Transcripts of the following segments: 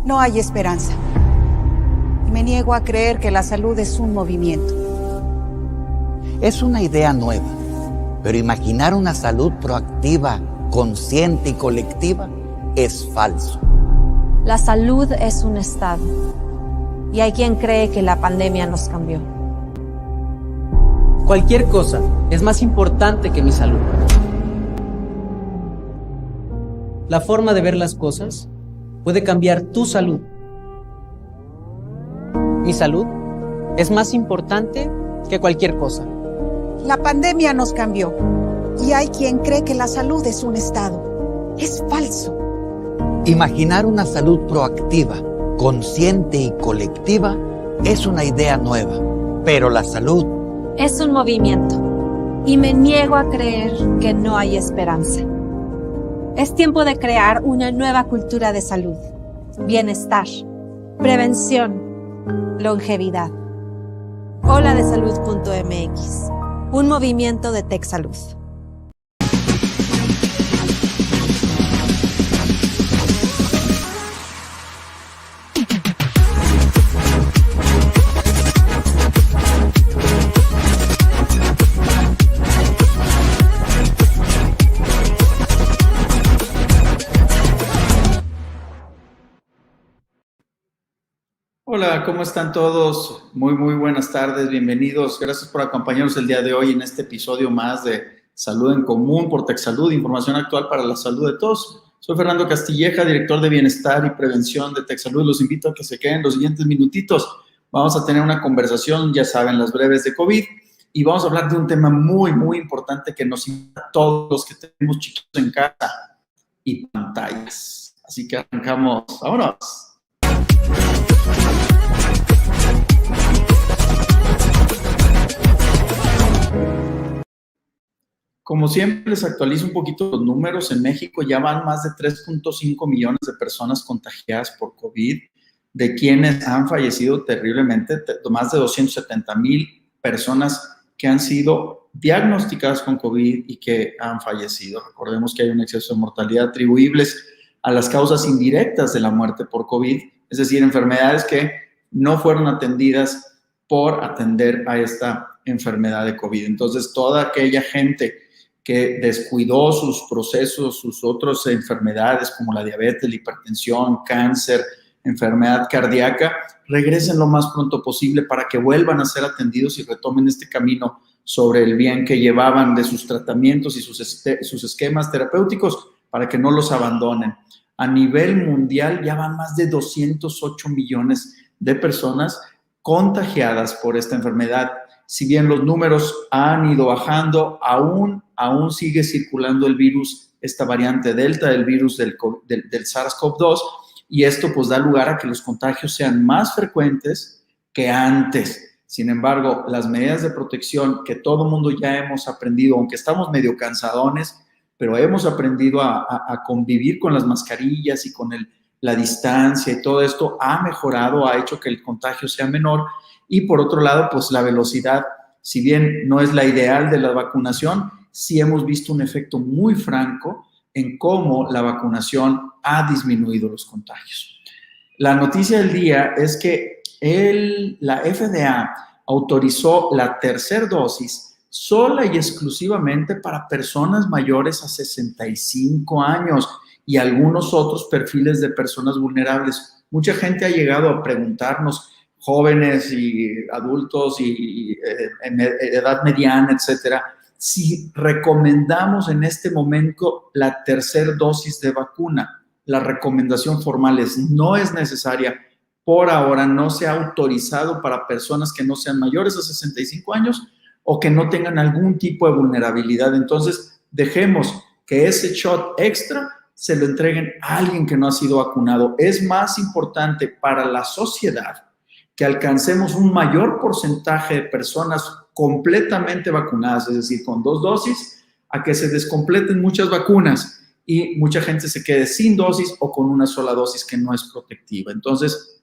no hay esperanza. Y me niego a creer que la salud es un movimiento. Es una idea nueva, pero imaginar una salud proactiva, consciente y colectiva es falso. La salud es un estado, y hay quien cree que la pandemia nos cambió. Cualquier cosa es más importante que mi salud. La forma de ver las cosas puede cambiar tu salud. Mi salud es más importante que cualquier cosa. La pandemia nos cambió, y hay quien cree que la salud es un estado. Es falso. Imaginar una salud proactiva, consciente y colectiva es una idea nueva, pero la salud Es un movimiento, y me niego a creer que no hay esperanza. Es tiempo de crear una nueva cultura de salud, bienestar, prevención, longevidad. Holadesalud.mx, un movimiento de TechSalud. Hola, ¿cómo están todos? Muy buenas tardes, bienvenidos. Gracias por acompañarnos el día de hoy en este episodio más de Salud en Común por TechSalud, información actual para la salud de todos. Soy Fernando Castilleja, director de Bienestar y Prevención de TechSalud. Los invito a que se queden los siguientes minutitos. Vamos a tener una conversación, ya saben, las breves de COVID, y vamos a hablar de un tema muy importante que nos importa a todos los que tenemos chiquitos en casa y pantallas. Así que arrancamos. ¡Vámonos! Como siempre, les actualizo un poquito los números. En México ya van más de 3.5 millones de personas contagiadas por COVID, de quienes han fallecido terriblemente, más de 270,000 personas que han sido diagnosticadas con COVID y que han fallecido. Recordemos que hay un exceso de mortalidad atribuibles a las causas indirectas de la muerte por COVID, es decir, enfermedades que no fueron atendidas por atender a esta enfermedad de COVID. Entonces, toda aquella gente que descuidó sus procesos, sus otras enfermedades como la diabetes, la hipertensión, cáncer, enfermedad cardíaca, regresen lo más pronto posible para que vuelvan a ser atendidos y retomen este camino sobre el bien que llevaban de sus tratamientos y sus esquemas terapéuticos para que no los abandonen. A nivel mundial ya van más de 208 millones de personas contagiadas por esta enfermedad. Si bien los números han ido bajando, aún sigue circulando el virus, esta variante Delta del virus del SARS-CoV-2, y esto pues da lugar a que los contagios sean más frecuentes que antes. Sin embargo, las medidas de protección que todo el mundo ya hemos aprendido, aunque estamos medio cansadones, pero hemos aprendido a convivir con las mascarillas y con la distancia y todo esto ha mejorado, ha hecho que el contagio sea menor. Y por otro lado, pues la velocidad, si bien no es la ideal de la vacunación, sí hemos visto un efecto muy franco en cómo la vacunación ha disminuido los contagios. La noticia del día es que la FDA autorizó la tercera dosis sola y exclusivamente para personas mayores a 65 años y algunos otros perfiles de personas vulnerables. Mucha gente ha llegado a preguntarnos, jóvenes y adultos y en edad mediana, etcétera, si recomendamos en este momento la tercera dosis de vacuna. La recomendación formal no es necesaria. Por ahora no se ha autorizado para personas que no sean mayores a 65 años o que no tengan algún tipo de vulnerabilidad. Entonces, dejemos que ese shot extra se lo entreguen a alguien que no ha sido vacunado. Es más importante para la sociedad que alcancemos un mayor porcentaje de personas completamente vacunadas, es decir, con 2 dosis, a que se descompleten muchas vacunas y mucha gente se quede sin dosis o con una sola dosis que no es protectiva. Entonces,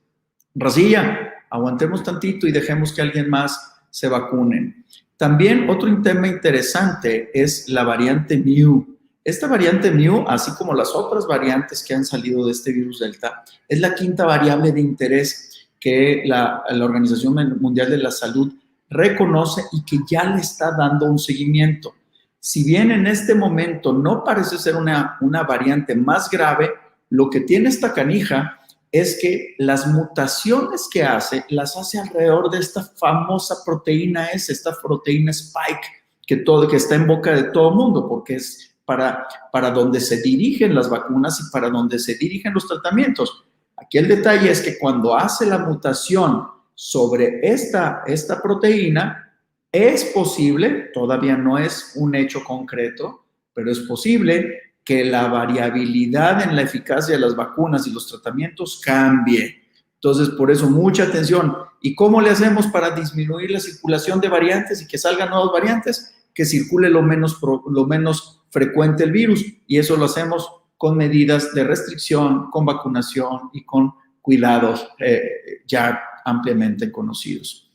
racilla, aguantemos tantito y dejemos que alguien más se vacunen. También otro tema interesante es la variante Mu. Esta variante Mu, así como las otras variantes que han salido de este virus Delta, es la quinta variable de interés que la Organización Mundial de la Salud reconoce y que ya le está dando un seguimiento. Si bien en este momento no parece ser una variante más grave, lo que tiene esta canija es que las mutaciones que hace, las hace alrededor de esta famosa proteína S, esta proteína Spike, que está en boca de todo el mundo, porque es para donde se dirigen las vacunas y para donde se dirigen los tratamientos. Aquí el detalle es que cuando hace la mutación sobre esta proteína, es posible, todavía no es un hecho concreto, pero es posible que la variabilidad en la eficacia de las vacunas y los tratamientos cambie. Entonces, por eso, mucha atención. ¿Y cómo le hacemos para disminuir la circulación de variantes y que salgan nuevas variantes? Que circule lo menos frecuente el virus, y eso lo hacemos con medidas de restricción, con vacunación y con cuidados ya ampliamente conocidos.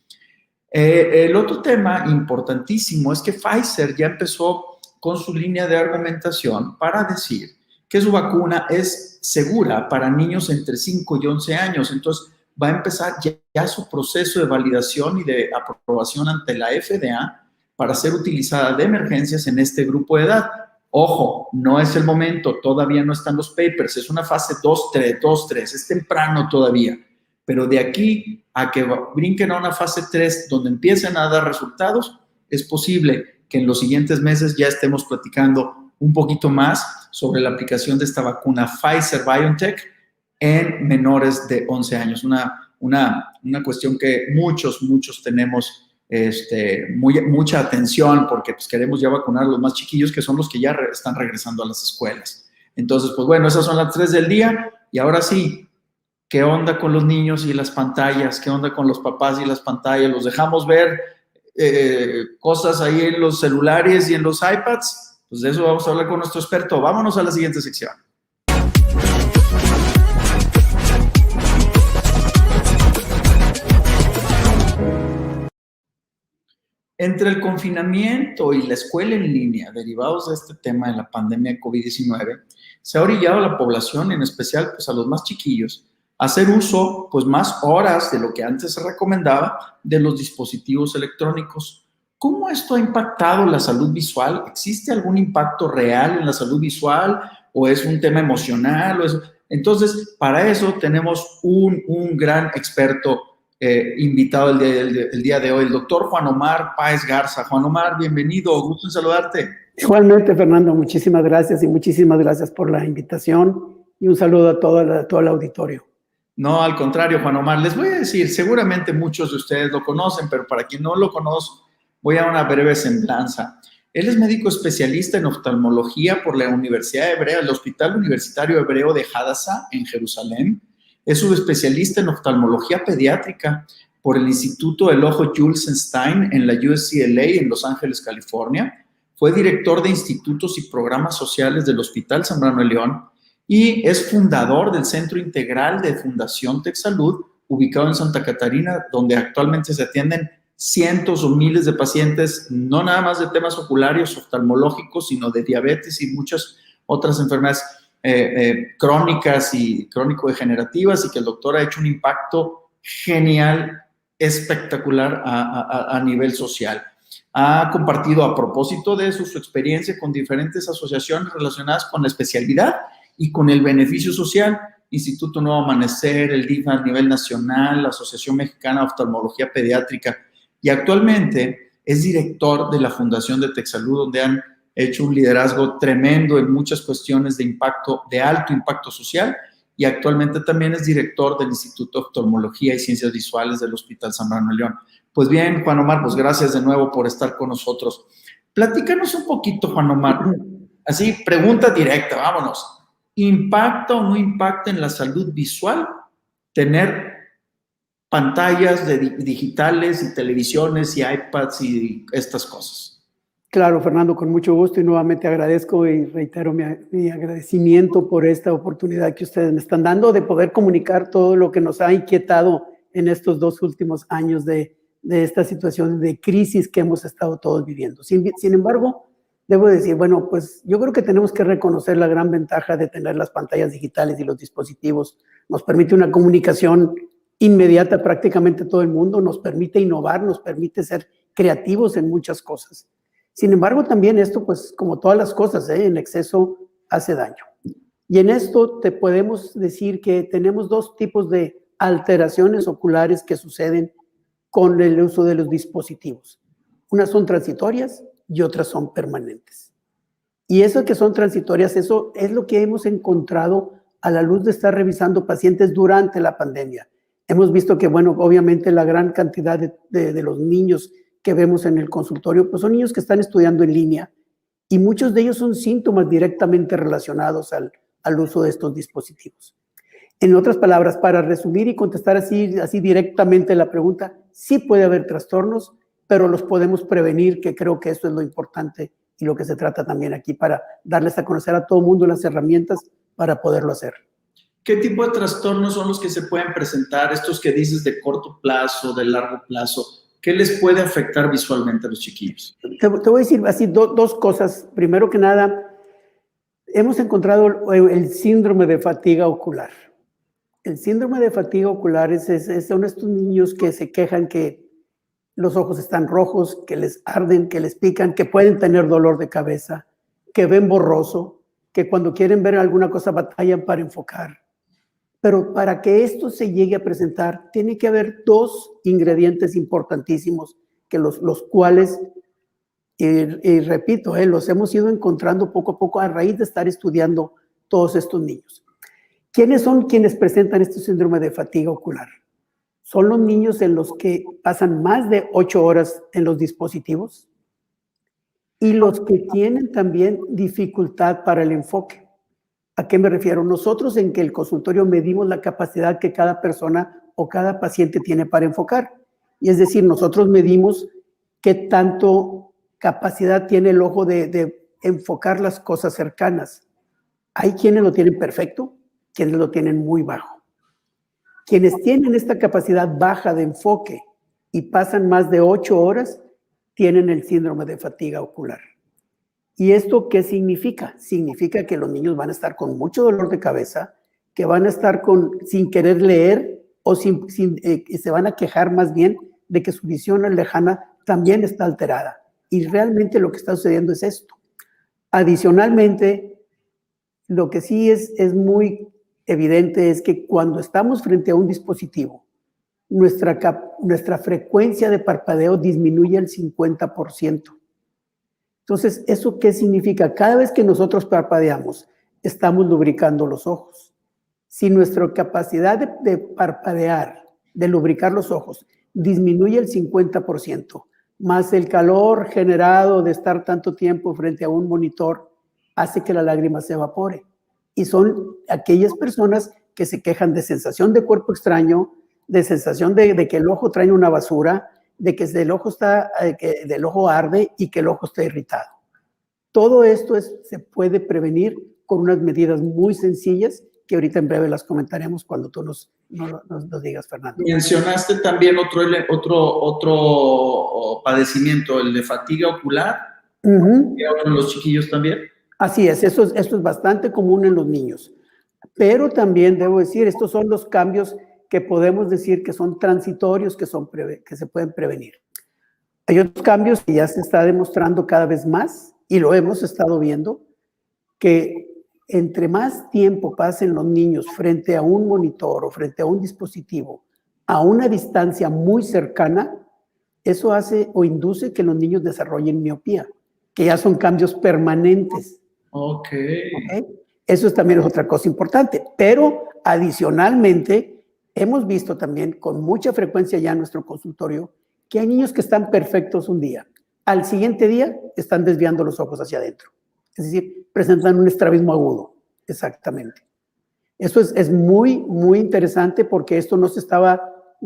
El otro tema importantísimo es que Pfizer ya empezó con su línea de argumentación para decir que su vacuna es segura para niños entre 5 y 11 años. Entonces, va a empezar ya su proceso de validación y de aprobación ante la FDA para ser utilizada de emergencias en este grupo de edad. Ojo, no es el momento, todavía no están los papers, es una fase 2-3, es temprano todavía. Pero de aquí a que brinquen a una fase 3 donde empiecen a dar resultados, es posible que en los siguientes meses ya estemos platicando un poquito más sobre la aplicación de esta vacuna Pfizer-BioNTech en menores de 11 años. Una cuestión que muchos tenemos mucha atención porque pues, queremos ya vacunar a los más chiquillos, que son los que ya están regresando a las escuelas. Entonces, pues bueno, esas son las 3 del día. Y ahora sí, ¿qué onda con los niños y las pantallas? ¿Qué onda con los papás y las pantallas? ¿Los dejamos ver cosas ahí en los celulares y en los iPads? Pues de eso vamos a hablar con nuestro experto. Vámonos a la siguiente sección. Entre el confinamiento y la escuela en línea, derivados de este tema de la pandemia COVID-19, se ha orillado a la población, en especial pues, a los más chiquillos, a hacer uso pues, más horas de lo que antes se recomendaba de los dispositivos electrónicos. ¿Cómo esto ha impactado la salud visual? ¿Existe algún impacto real en la salud visual o es un tema emocional? Entonces, para eso tenemos un gran experto invitado el día de hoy, el doctor Juan Omar Páez Garza. Juan Omar, bienvenido, gusto en saludarte. Igualmente, Fernando, muchísimas gracias y muchísimas gracias por la invitación y un saludo a todo el auditorio. No, al contrario, Juan Omar, les voy a decir, seguramente muchos de ustedes lo conocen, pero para quien no lo conoce, voy a dar una breve semblanza. Él es médico especialista en oftalmología por la Universidad Hebrea, el Hospital Universitario Hebreo de Hadassah, en Jerusalén. Es subespecialista en oftalmología pediátrica por el Instituto del Ojo Jules Stein en la UCLA en Los Ángeles, California. Fue director de institutos y programas sociales del Hospital Zambrano de León y es fundador del Centro Integral de Fundación TechSalud, ubicado en Santa Catarina, donde actualmente se atienden cientos o miles de pacientes, no nada más de temas oculares, oftalmológicos, sino de diabetes y muchas otras enfermedades crónicas y crónico-degenerativas, y que el doctor ha hecho un impacto genial, espectacular a nivel social. Ha compartido a propósito de eso su experiencia con diferentes asociaciones relacionadas con la especialidad y con el beneficio social, Instituto Nuevo Amanecer, el DIF a nivel nacional, la Asociación Mexicana de Oftalmología Pediátrica, y actualmente es director de la Fundación de TechSalud, donde han hecho un liderazgo tremendo en muchas cuestiones de impacto, de alto impacto social, y actualmente también es director del Instituto de Oftalmología y Ciencias Visuales del Hospital Zambrano de León. Pues bien, Juan Omar, pues gracias de nuevo por estar con nosotros. Platícanos un poquito, Juan Omar, así, pregunta directa, vámonos. ¿Impacta o no impacta en la salud visual tener pantallas digitales y televisiones y iPads y estas cosas? Claro, Fernando, con mucho gusto y nuevamente agradezco y reitero mi agradecimiento por esta oportunidad que ustedes me están dando de poder comunicar todo lo que nos ha inquietado en estos 2 últimos años de esta situación de crisis que hemos estado todos viviendo. Sin embargo, debo decir, bueno, pues yo creo que tenemos que reconocer la gran ventaja de tener las pantallas digitales y los dispositivos. Nos permite una comunicación inmediata prácticamente todo el mundo, nos permite innovar, nos permite ser creativos en muchas cosas. Sin embargo, también esto, pues como todas las cosas, en exceso hace daño. Y en esto te podemos decir que tenemos dos tipos de alteraciones oculares que suceden con el uso de los dispositivos. Unas son transitorias y otras son permanentes. Y eso que son transitorias, eso es lo que hemos encontrado a la luz de estar revisando pacientes durante la pandemia. Hemos visto que, bueno, obviamente la gran cantidad de los niños que vemos en el consultorio, pues son niños que están estudiando en línea y muchos de ellos son síntomas directamente relacionados al uso de estos dispositivos. En otras palabras, para resumir y contestar así directamente la pregunta, sí puede haber trastornos, pero los podemos prevenir, que creo que eso es lo importante y lo que se trata también aquí, para darles a conocer a todo el mundo las herramientas para poderlo hacer. ¿Qué tipo de trastornos son los que se pueden presentar? Estos que dices de corto plazo, de largo plazo, ¿qué les puede afectar visualmente a los chiquillos? Te voy a decir así dos cosas. Primero que nada, hemos encontrado el síndrome de fatiga ocular. El síndrome de fatiga ocular son estos niños que se quejan que los ojos están rojos, que les arden, que les pican, que pueden tener dolor de cabeza, que ven borroso, que cuando quieren ver alguna cosa batallan para enfocar. Pero para que esto se llegue a presentar, tiene que haber dos ingredientes importantísimos, que los cuales, y repito, los hemos ido encontrando poco a poco a raíz de estar estudiando todos estos niños. ¿Quiénes son quienes presentan este síndrome de fatiga ocular? Son los niños en los que pasan más de 8 horas en los dispositivos y los que tienen también dificultad para el enfoque. ¿A qué me refiero? Nosotros en que el consultorio medimos la capacidad que cada persona o cada paciente tiene para enfocar. Y es decir, nosotros medimos qué tanto capacidad tiene el ojo de enfocar las cosas cercanas. Hay quienes lo tienen perfecto, quienes lo tienen muy bajo. Quienes tienen esta capacidad baja de enfoque y pasan más de 8 horas, tienen el síndrome de fatiga ocular. ¿Y esto qué significa? Significa que los niños van a estar con mucho dolor de cabeza, que van a estar sin querer leer o se van a quejar más bien de que su visión lejana también está alterada. Y realmente lo que está sucediendo es esto. Adicionalmente, lo que sí es muy evidente es que cuando estamos frente a un dispositivo, nuestra frecuencia de parpadeo disminuye el 50%. Entonces, ¿eso qué significa? Cada vez que nosotros parpadeamos, estamos lubricando los ojos. Si nuestra capacidad de parpadear, de lubricar los ojos, disminuye el 50%, más el calor generado de estar tanto tiempo frente a un monitor, hace que la lágrima se evapore. Y son aquellas personas que se quejan de sensación de cuerpo extraño, de sensación de que el ojo trae una basura, de que el ojo arde y que el ojo está irritado. Todo esto se puede prevenir con unas medidas muy sencillas que ahorita en breve las comentaremos cuando tú nos digas, Fernando. Mencionaste también otro padecimiento, el de fatiga ocular, que ahora en los chiquillos también. Así es, esto es bastante común en los niños. Pero también debo decir, estos son los cambios que podemos decir que son transitorios, que se pueden prevenir. Hay otros cambios que ya se está demostrando cada vez más, y lo hemos estado viendo, que entre más tiempo pasen los niños frente a un monitor o frente a un dispositivo a una distancia muy cercana, eso hace o induce que los niños desarrollen miopía, que ya son cambios permanentes. Okay. Eso también es otra cosa importante, pero adicionalmente hemos visto también con mucha frecuencia ya en nuestro consultorio que hay niños que están perfectos un día, al siguiente día están desviando los ojos hacia adentro, es decir, presentan un estrabismo agudo, exactamente. Esto es muy, muy interesante porque esto no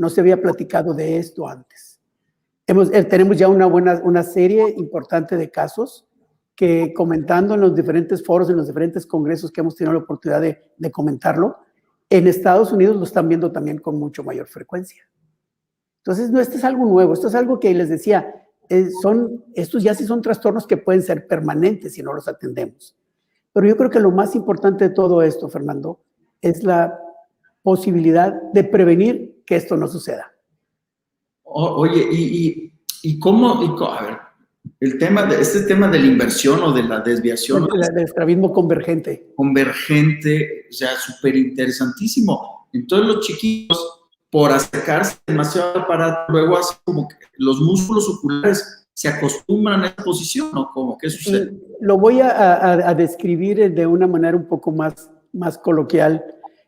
se había platicado de esto antes. Tenemos ya una serie importante de casos que comentando en los diferentes foros, en los diferentes congresos que hemos tenido la oportunidad de comentarlo, en Estados Unidos lo están viendo también con mucho mayor frecuencia. Entonces, no, esto es algo nuevo, esto es algo que les decía, estos ya sí son trastornos que pueden ser permanentes si no los atendemos. Pero yo creo que lo más importante de todo esto, Fernando, es la posibilidad de prevenir que esto no suceda. Oye, ¿y cómo? A ver, este tema de la inversión o de la desviación. El estrabismo convergente. Convergente, o sea, súper interesantísimo. Entonces los chiquitos, por acercarse demasiado al aparato, luego hace como que los músculos oculares se acostumbran a esa posición, ¿no? ¿Cómo? ¿Qué sucede? Y lo voy a describir de una manera un poco más coloquial.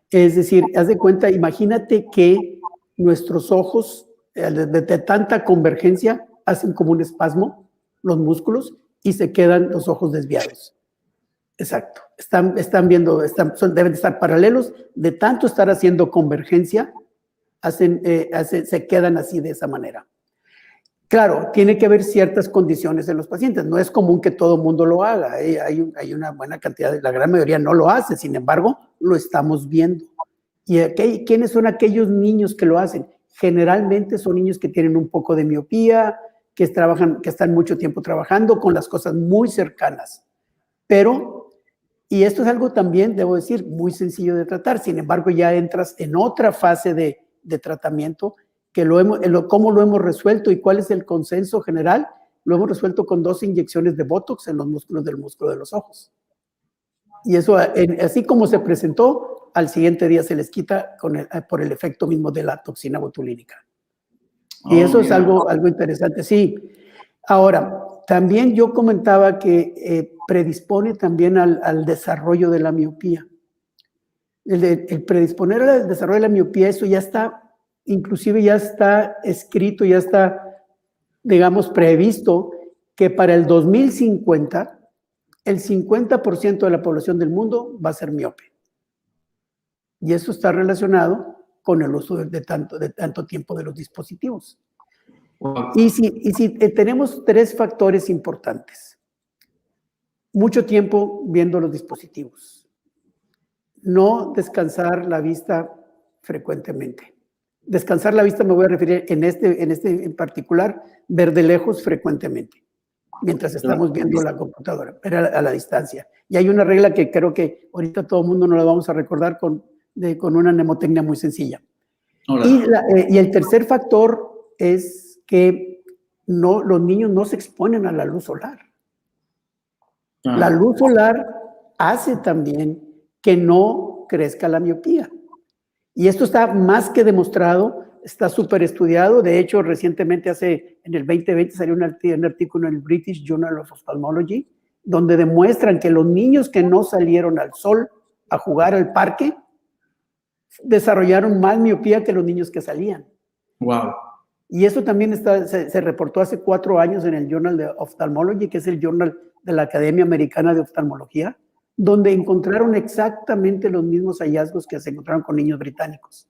Es decir, haz de cuenta, imagínate que nuestros ojos, de tanta convergencia, hacen como un espasmo, los músculos, y se quedan los ojos desviados. Exacto. Están viendo, deben estar paralelos, de tanto estar haciendo convergencia, se quedan así de esa manera. Claro, tiene que haber ciertas condiciones en los pacientes. No es común que todo el mundo lo haga. Hay una buena cantidad, la gran mayoría no lo hace, sin embargo, lo estamos viendo. ¿Y quiénes son aquellos niños que lo hacen? Generalmente son niños que tienen un poco de miopía, que están mucho tiempo trabajando con las cosas muy cercanas. Pero, y esto es algo también, debo decir, muy sencillo de tratar. Sin embargo, ya entras en otra fase de tratamiento, que cómo lo hemos resuelto y cuál es el consenso general. Lo hemos resuelto con 2 inyecciones de Botox en los músculos del músculo de los ojos. Y eso, así como se presentó, al siguiente día se les quita por el efecto mismo de la toxina botulínica. Y eso es algo interesante, sí. Ahora, también yo comentaba que predispone también al desarrollo de la miopía. El predisponer al desarrollo de la miopía, eso ya está, inclusive ya está escrito, ya está, digamos, previsto que para el 2050, el 50% de la población del mundo va a ser miope. Y eso está relacionado con el uso de tanto tiempo de los dispositivos. Wow. Y si tenemos 3 factores importantes. Mucho tiempo viendo los dispositivos. No descansar la vista frecuentemente. Descansar la vista me voy a referir en particular, ver de lejos frecuentemente, mientras estamos viendo la computadora, pero a la distancia. Y hay una regla que creo que ahorita todo el mundo nos la vamos a recordar con una mnemotecnia muy sencilla. Y el tercer factor es que los niños no se exponen a la luz solar. La luz solar hace también que no crezca la miopía. Y esto está más que demostrado, está súper estudiado. De hecho, recientemente en el 2020 salió un artículo en el British Journal of Ophthalmology, donde demuestran que los niños que no salieron al sol a jugar al parque desarrollaron más miopía que los niños que salían. Wow. Y eso también se reportó hace 4 años en el Journal of Ophthalmology, que es el journal de la Academia Americana de Oftalmología, donde encontraron exactamente los mismos hallazgos que se encontraron con niños británicos.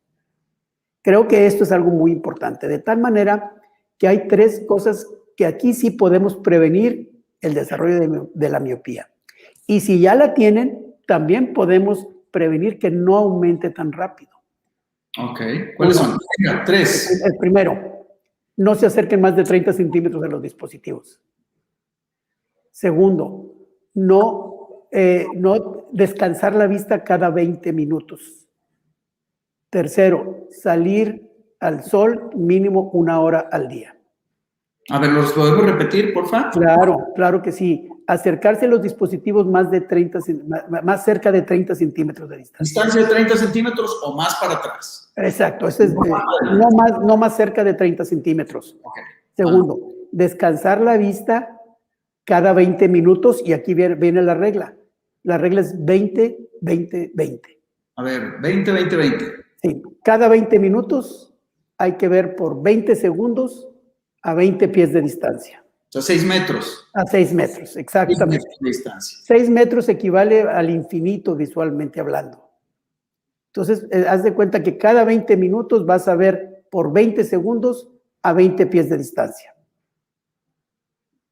Creo que esto es algo muy importante, de tal manera que hay 3 cosas que aquí sí podemos prevenir el desarrollo de la miopía. Y si ya la tienen, también podemos prevenir que no aumente tan rápido. Ok. ¿Cuáles son? 3. El primero, no se acerquen más de 30 centímetros de los dispositivos. Segundo, no descansar la vista cada 20 minutos. Tercero, salir al sol mínimo 1 hora al día. A ver, ¿los podemos repetir, por favor? Claro que sí. Acercarse a los dispositivos más cerca de 30 centímetros de distancia. ¿Distancia de 30 centímetros o más para atrás? Exacto, no más cerca de 30 centímetros. Okay. Segundo, descansar la vista cada 20 minutos, y aquí viene la regla. La regla es 20, 20, 20. A ver, 20, 20, 20. Sí, cada 20 minutos hay que ver por 20 segundos a 20 pies de distancia. O sea, 6 metros. A 6 metros, exactamente. 6 metros de distancia. 6 metros equivale al infinito visualmente hablando. Entonces, haz de cuenta que cada 20 minutos vas a ver por 20 segundos a 20 pies de distancia.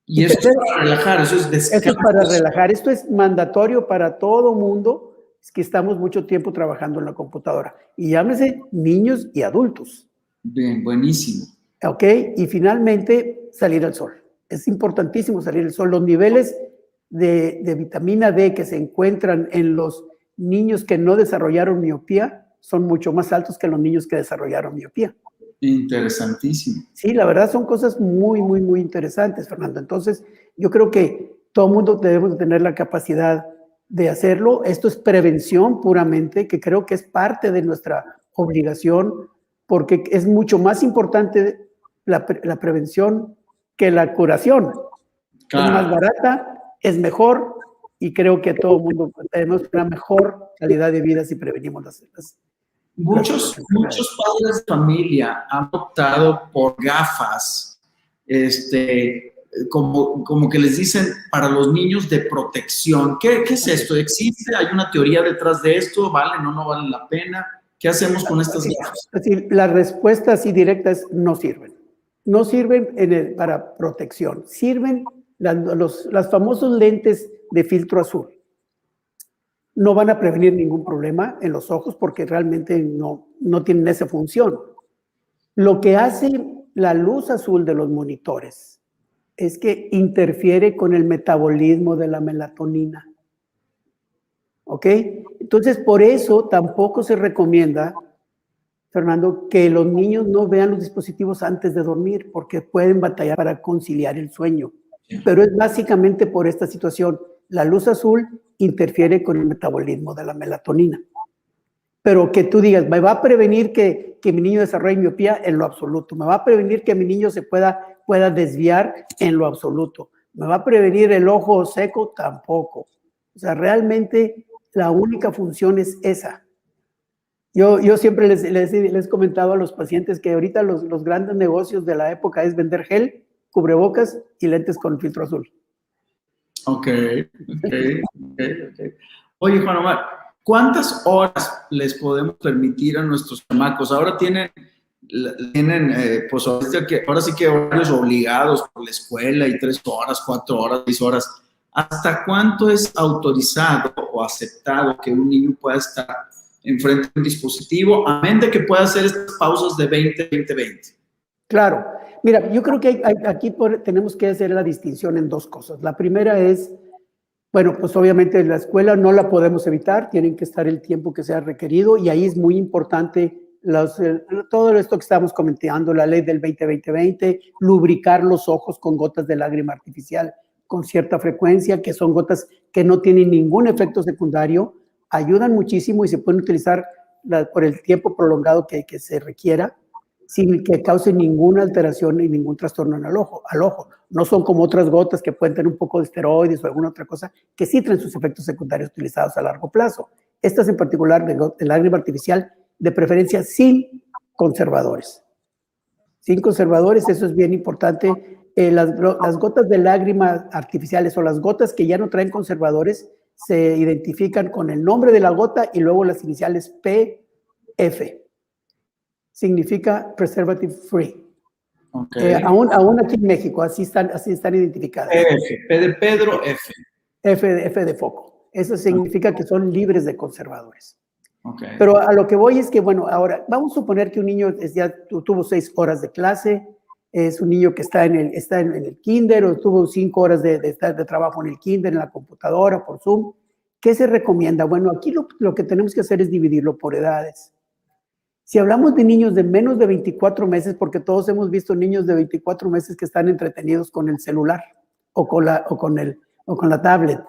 Y eso es para relajar, eso es descanso. Esto es para relajar, esto es mandatorio para todo mundo, es que estamos mucho tiempo trabajando en la computadora. Y llámese niños y adultos. Bien, buenísimo. Ok, y finalmente salir al sol. Es importantísimo salir al sol. Los niveles de vitamina D que se encuentran en los niños que no desarrollaron miopía son mucho más altos que los niños que desarrollaron miopía. Interesantísimo. Sí, la verdad son cosas muy, muy, muy interesantes, Fernando. Entonces, yo creo que todo el mundo debemos tener la capacidad de hacerlo. Esto es prevención puramente, que creo que es parte de nuestra obligación, porque es mucho más importante la prevención que la curación. Claro. Es más barata, es mejor, y creo que todo el mundo tenemos una mejor calidad de vida si prevenimos las Muchos padres de familia han optado por gafas, como que les dicen para los niños de protección. ¿Qué es esto? ¿Existe? ¿Hay una teoría detrás de esto? ¿Vale? ¿No vale la pena? ¿Qué hacemos con estas gafas? Es decir, la respuesta así directa es no sirven. No sirven para protección. Sirven los famosos lentes de filtro azul. No van a prevenir ningún problema en los ojos porque realmente no tienen esa función. Lo que hace la luz azul de los monitores es que interfiere con el metabolismo de la melatonina. ¿Ok? Entonces, por eso tampoco se recomienda, Fernando, que los niños no vean los dispositivos antes de dormir porque pueden batallar para conciliar el sueño. Pero es básicamente por esta situación. La luz azul interfiere con el metabolismo de la melatonina. Pero que tú digas, me va a prevenir que mi niño desarrolle miopía, en lo absoluto. Me va a prevenir que mi niño se pueda desviar, en lo absoluto. Me va a prevenir el ojo seco, tampoco. O sea, realmente la única función es esa. Yo siempre les he comentado a los pacientes que ahorita los grandes negocios de la época es vender gel, cubrebocas y lentes con filtro azul. Ok. Oye, Juan Omar, ¿cuántas horas les podemos permitir a nuestros chamacos? Ahora tienen pues ahora sí que horarios obligados por la escuela y 3 horas, 4 horas, 6 horas. ¿Hasta cuánto es autorizado o aceptado que un niño pueda estar enfrente de un dispositivo, a menos de que pueda hacer estas pausas de 20-20-20? Claro. Mira, yo creo que aquí tenemos que hacer la distinción en 2 cosas. La primera es, bueno, pues obviamente en la escuela no la podemos evitar, tienen que estar el tiempo que sea requerido y ahí es muy importante todo esto que estamos comentando, la ley del 20-20-20, lubricar los ojos con gotas de lágrima artificial con cierta frecuencia, que son gotas que no tienen ningún efecto secundario, ayudan muchísimo y se pueden utilizar por el tiempo prolongado que se requiera, sin que cause ninguna alteración ni ningún trastorno al ojo. No son como otras gotas que pueden tener un poco de esteroides o alguna otra cosa que sí traen sus efectos secundarios utilizados a largo plazo. Estas en particular de lágrima artificial, de preferencia sin conservadores. Sin conservadores, eso es bien importante. Las gotas de lágrima artificiales o las gotas que ya no traen conservadores se identifican con el nombre de la gota y luego las iniciales PF. Significa preservative free. Okay. Aún aquí en México, así están identificadas. P de Pedro, F. F de foco. Eso significa que son libres de conservadores. Okay. Pero a lo que voy es que, bueno, ahora vamos a suponer que un niño ya tuvo 6 horas de clase, es un niño que está en el kinder o tuvo 5 horas de trabajo en el kinder, en la computadora, por Zoom. ¿Qué se recomienda? Bueno, aquí lo que tenemos que hacer es dividirlo por edades. Si hablamos de niños de menos de 24 meses, porque todos hemos visto niños de 24 meses que están entretenidos con el celular o con la tablet.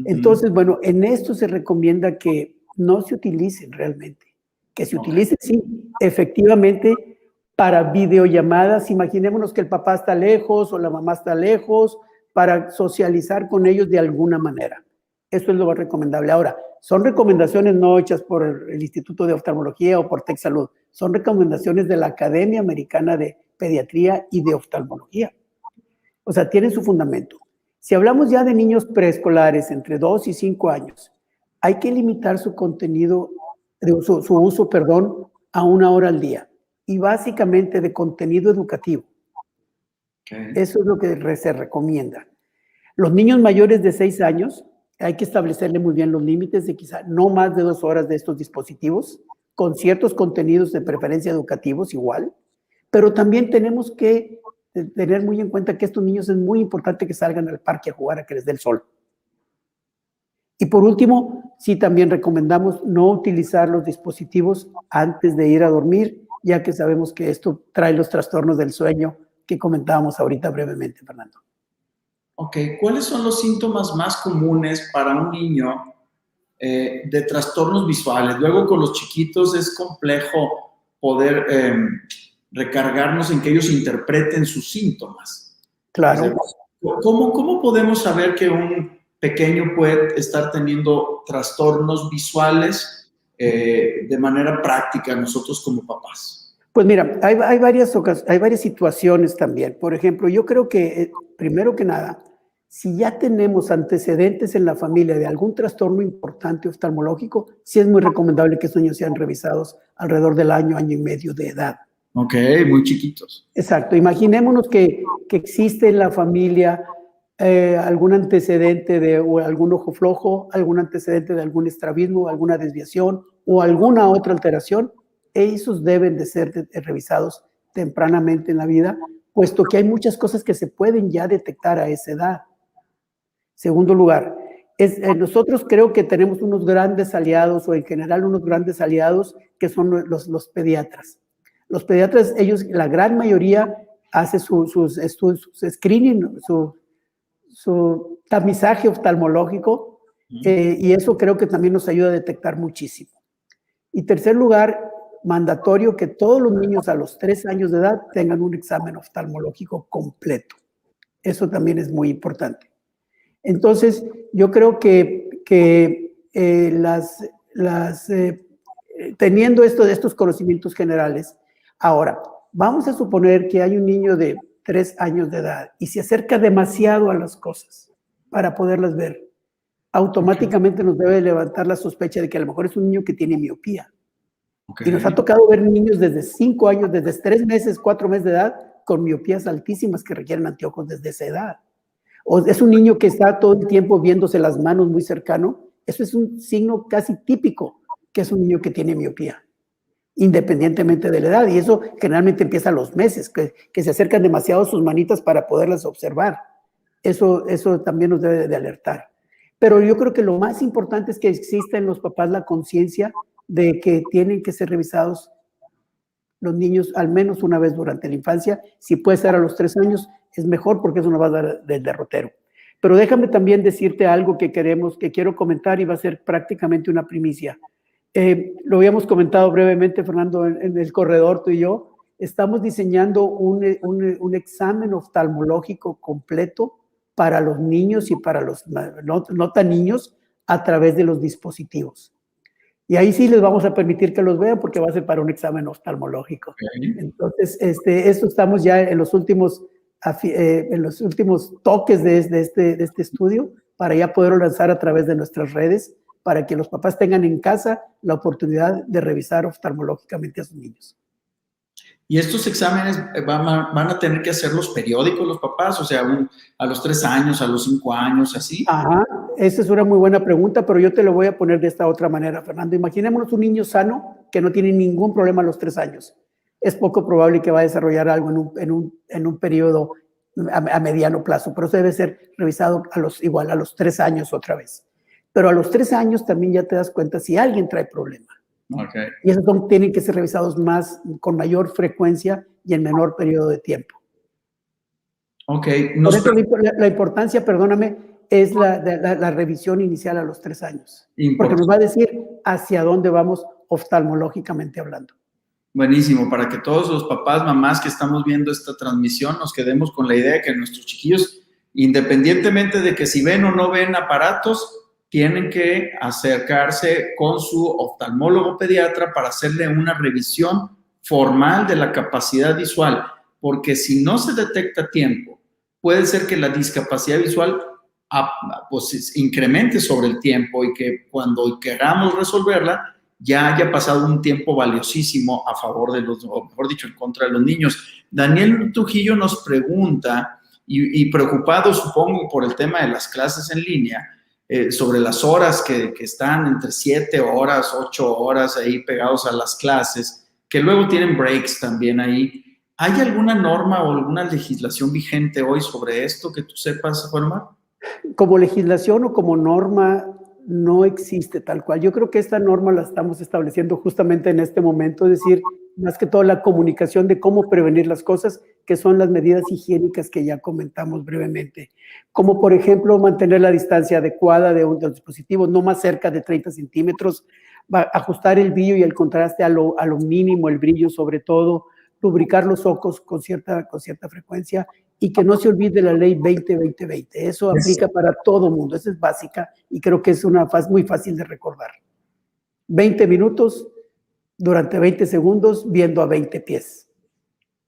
Entonces, bueno, en esto se recomienda que no se utilicen realmente, que se utilicen, sí, efectivamente, para videollamadas. Imaginémonos que el papá está lejos o la mamá está lejos, para socializar con ellos de alguna manera. Eso es lo más recomendable. Ahora, son recomendaciones no hechas por el Instituto de Oftalmología o por TechSalud, son recomendaciones de la Academia Americana de Pediatría y de Oftalmología. O sea, tienen su fundamento. Si hablamos ya de niños preescolares entre 2 y 5 años, hay que limitar su contenido, su uso, a 1 hora al día. Y básicamente de contenido educativo. Okay. Eso es lo que se recomienda. Los niños mayores de 6 años, hay que establecerle muy bien los límites de quizá no más de 2 horas de estos dispositivos, con ciertos contenidos de preferencia educativos igual, pero también tenemos que tener muy en cuenta que estos niños es muy importante que salgan al parque a jugar, a que les dé el sol. Y por último, sí también recomendamos no utilizar los dispositivos antes de ir a dormir, ya que sabemos que esto trae los trastornos del sueño que comentábamos ahorita brevemente, Fernando. Ok, ¿cuáles son los síntomas más comunes para un niño de trastornos visuales? Luego con los chiquitos es complejo poder recargarnos en que ellos interpreten sus síntomas. Claro. ¿Cómo podemos saber que un pequeño puede estar teniendo trastornos visuales de manera práctica nosotros como papás? Pues mira, hay varias situaciones también. Por ejemplo, yo creo que, primero que nada, si ya tenemos antecedentes en la familia de algún trastorno importante oftalmológico, sí es muy recomendable que estos niños sean revisados alrededor del año, año y medio de edad. Ok, muy chiquitos. Exacto. Imaginémonos que existe en la familia algún antecedente de o algún ojo flojo, algún antecedente de algún estrabismo, alguna desviación o alguna otra alteración. Esos deben de ser revisados tempranamente en la vida, puesto que hay muchas cosas que se pueden ya detectar a esa edad. Segundo lugar, nosotros creo que tenemos unos grandes aliados, o en general unos grandes aliados, que son los pediatras. Los pediatras, ellos, la gran mayoría, hace su screening, su tamizaje oftalmológico, y eso creo que también nos ayuda a detectar muchísimo. Y tercer lugar, mandatorio que todos los niños a los 3 años de edad tengan un examen oftalmológico completo. Eso también es muy importante. Entonces, yo creo que teniendo estos conocimientos generales, ahora, vamos a suponer que hay un niño de 3 años de edad y se acerca demasiado a las cosas para poderlas ver. Automáticamente nos debe levantar la sospecha de que a lo mejor es un niño que tiene miopía. Okay. Y nos ha tocado ver niños desde 5 años, desde 3 meses, 4 meses de edad, con miopías altísimas que requieren anteojos desde esa edad. O es un niño que está todo el tiempo viéndose las manos muy cercano. Eso es un signo casi típico que es un niño que tiene miopía, independientemente de la edad. Y eso generalmente empieza a los meses, que se acercan demasiado sus manitas para poderlas observar. Eso también nos debe de alertar. Pero yo creo que lo más importante es que exista en los papás la conciencia de que tienen que ser revisados los niños al menos una vez durante la infancia. Si puede ser a los 3 años, es mejor porque eso nos va a dar del derrotero. Pero déjame también decirte algo que quiero comentar y va a ser prácticamente una primicia. Lo habíamos comentado brevemente, Fernando, en el corredor, tú y yo. Estamos diseñando un examen oftalmológico completo para los niños y para los no tan niños a través de los dispositivos. Y ahí sí les vamos a permitir que los vean porque va a ser para un examen oftalmológico. Okay. Entonces, esto estamos ya en los últimos toques de este estudio para ya poderlo lanzar a través de nuestras redes para que los papás tengan en casa la oportunidad de revisar oftalmológicamente a sus niños. ¿Y estos exámenes van a tener que hacerlos periódicos los papás? O sea, a los 3 años, a los 5 años, así. Ajá, esa es una muy buena pregunta, pero yo te lo voy a poner de esta otra manera, Fernando. Imaginémonos un niño sano que no tiene ningún problema a los 3 años. Es poco probable que va a desarrollar algo en un periodo a mediano plazo, pero eso debe ser revisado igual a los 3 años otra vez. Pero a los 3 años también ya te das cuenta si alguien trae problema. Okay. Y esos tienen que ser revisados con mayor frecuencia y en menor periodo de tiempo. Ok. Por eso la importancia, perdóname, es la revisión inicial a los 3 años. Porque nos va a decir hacia dónde vamos oftalmológicamente hablando. Buenísimo, para que todos los papás, mamás que estamos viendo esta transmisión nos quedemos con la idea de que nuestros chiquillos, independientemente de que si ven o no ven aparatos, tienen que acercarse con su oftalmólogo pediatra para hacerle una revisión formal de la capacidad visual, porque si no se detecta a tiempo, puede ser que la discapacidad visual pues, incremente sobre el tiempo y que cuando queramos resolverla, ya haya pasado un tiempo valiosísimo a favor de o mejor dicho, en contra de los niños. Daniel Trujillo nos pregunta, y preocupado supongo por el tema de las clases en línea, sobre las horas que están entre 7 horas, 8 horas ahí pegados a las clases, que luego tienen breaks también ahí. ¿Hay alguna norma o alguna legislación vigente hoy sobre esto que tú sepas, Juan Omar? Como legislación o como norma no existe tal cual. Yo creo que esta norma la estamos estableciendo justamente en este momento, es decir, más que todo la comunicación de cómo prevenir las cosas, que son las medidas higiénicas que ya comentamos brevemente. Como por ejemplo mantener la distancia adecuada de los dispositivos, no más cerca de 30 centímetros, ajustar el brillo y el contraste a lo mínimo, el brillo sobre todo, lubricar los ojos con cierta frecuencia y que no se olvide la ley 20-20-20. Eso aplica para todo mundo, esa es básica y creo que es muy fácil de recordar. 20 minutos durante 20 segundos viendo a 20 pies.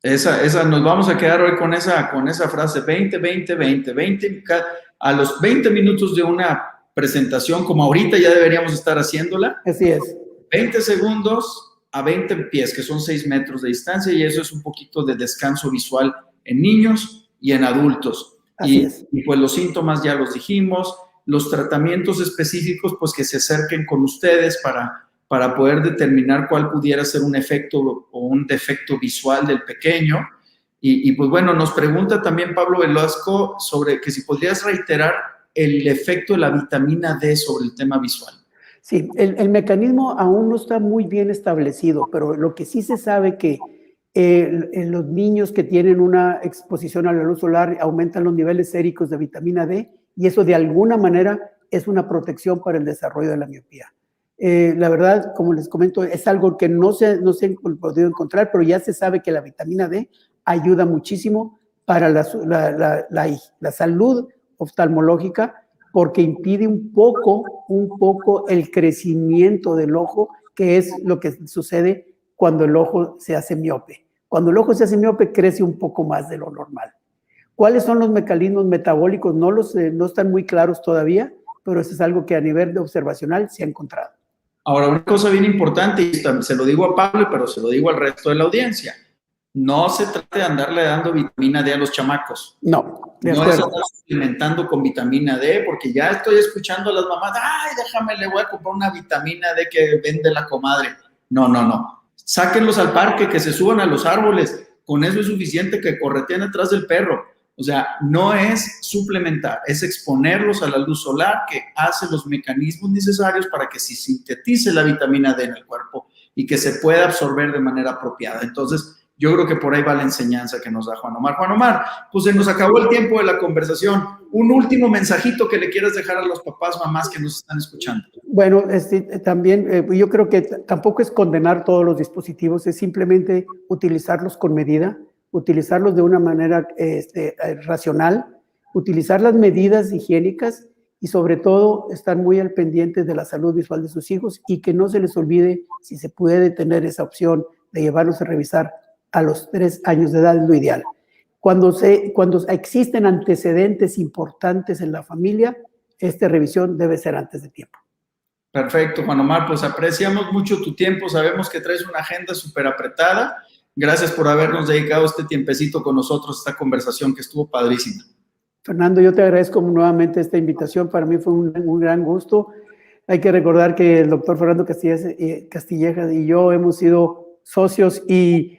Esa nos vamos a quedar hoy con esa frase 20-20-20. A los 20 minutos de una presentación, como ahorita ya deberíamos estar haciéndola. Así es. 20 segundos a 20 pies, que son 6 metros de distancia, y eso es un poquito de descanso visual en niños y en adultos. Y pues los síntomas ya los dijimos, los tratamientos específicos, pues que se acerquen con ustedes para poder determinar cuál pudiera ser un efecto o un defecto visual del pequeño. Y pues bueno, nos pregunta también Pablo Velasco sobre que si podrías reiterar el efecto de la vitamina D sobre el tema visual. Sí, el mecanismo aún no está muy bien establecido, pero lo que sí se sabe que en los niños que tienen una exposición a la luz solar aumentan los niveles séricos de vitamina D y eso de alguna manera es una protección para el desarrollo de la miopía. La verdad, como les comento, es algo que no se ha podido encontrar, pero ya se sabe que la vitamina D ayuda muchísimo para la salud oftalmológica porque impide un poco el crecimiento del ojo, que es lo que sucede cuando el ojo se hace miope. Cuando el ojo se hace miope, crece un poco más de lo normal. ¿Cuáles son los mecanismos metabólicos? No están muy claros todavía, pero eso es algo que a nivel de observacional se ha encontrado. Ahora, una cosa bien importante, y se lo digo a Pablo, pero se lo digo al resto de la audiencia. No se trata de andarle dando vitamina D a los chamacos. No, no es andar suplementando con vitamina D, porque ya estoy escuchando a las mamás, ay, déjame, le voy a comprar una vitamina D que vende la comadre. No. Sáquenlos al parque, que se suban a los árboles. Con eso es suficiente, que correteen atrás del perro. O sea, no es suplementar, es exponerlos a la luz solar que hace los mecanismos necesarios para que se sintetice la vitamina D en el cuerpo y que se pueda absorber de manera apropiada. Entonces, yo creo que por ahí va la enseñanza que nos da Juan Omar. Juan Omar, pues se nos acabó el tiempo de la conversación. Un último mensajito que le quieras dejar a los papás, mamás que nos están escuchando. Bueno, también yo creo que tampoco es condenar todos los dispositivos, es simplemente utilizarlos con medida, utilizarlos de una manera racional, utilizar las medidas higiénicas y sobre todo estar muy al pendiente de la salud visual de sus hijos y que no se les olvide, si se puede tener esa opción de llevarlos a revisar a los 3 años de edad, es lo ideal. Cuando existen antecedentes importantes en la familia, esta revisión debe ser antes de tiempo. Perfecto, Juan Omar, pues apreciamos mucho tu tiempo, sabemos que traes una agenda súper apretada. Gracias por habernos dedicado este tiempecito con nosotros, esta conversación que estuvo padrísima. Fernando, yo te agradezco nuevamente esta invitación, para mí fue un gran gusto. Hay que recordar que el doctor Fernando Castilleja y yo hemos sido socios y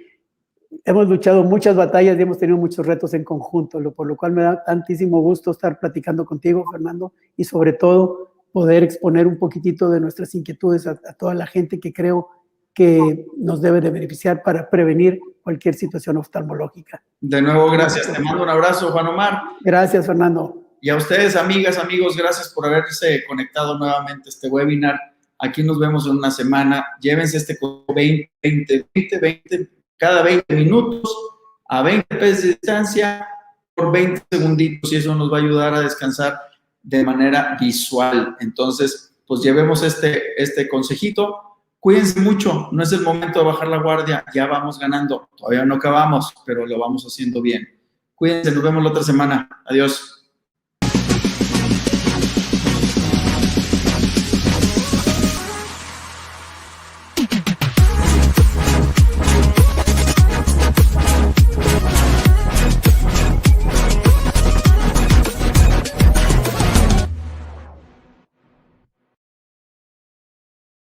hemos luchado muchas batallas y hemos tenido muchos retos en conjunto, por lo cual me da tantísimo gusto estar platicando contigo, Fernando, y sobre todo poder exponer un poquitito de nuestras inquietudes a toda la gente que creo que nos debe de beneficiar para prevenir cualquier situación oftalmológica. De nuevo, gracias. Te mando un abrazo, Juan Omar. Gracias, Fernando. Y a ustedes, amigas, amigos, gracias por haberse conectado nuevamente a este webinar. Aquí nos vemos en una semana. Llévense este 20, cada 20 minutos a 20 pies de distancia por 20 segunditos y eso nos va a ayudar a descansar de manera visual. Entonces, pues llevemos este consejito. Cuídense mucho, no es el momento de bajar la guardia, ya vamos ganando. Todavía no acabamos, pero lo vamos haciendo bien. Cuídense, nos vemos la otra semana. Adiós.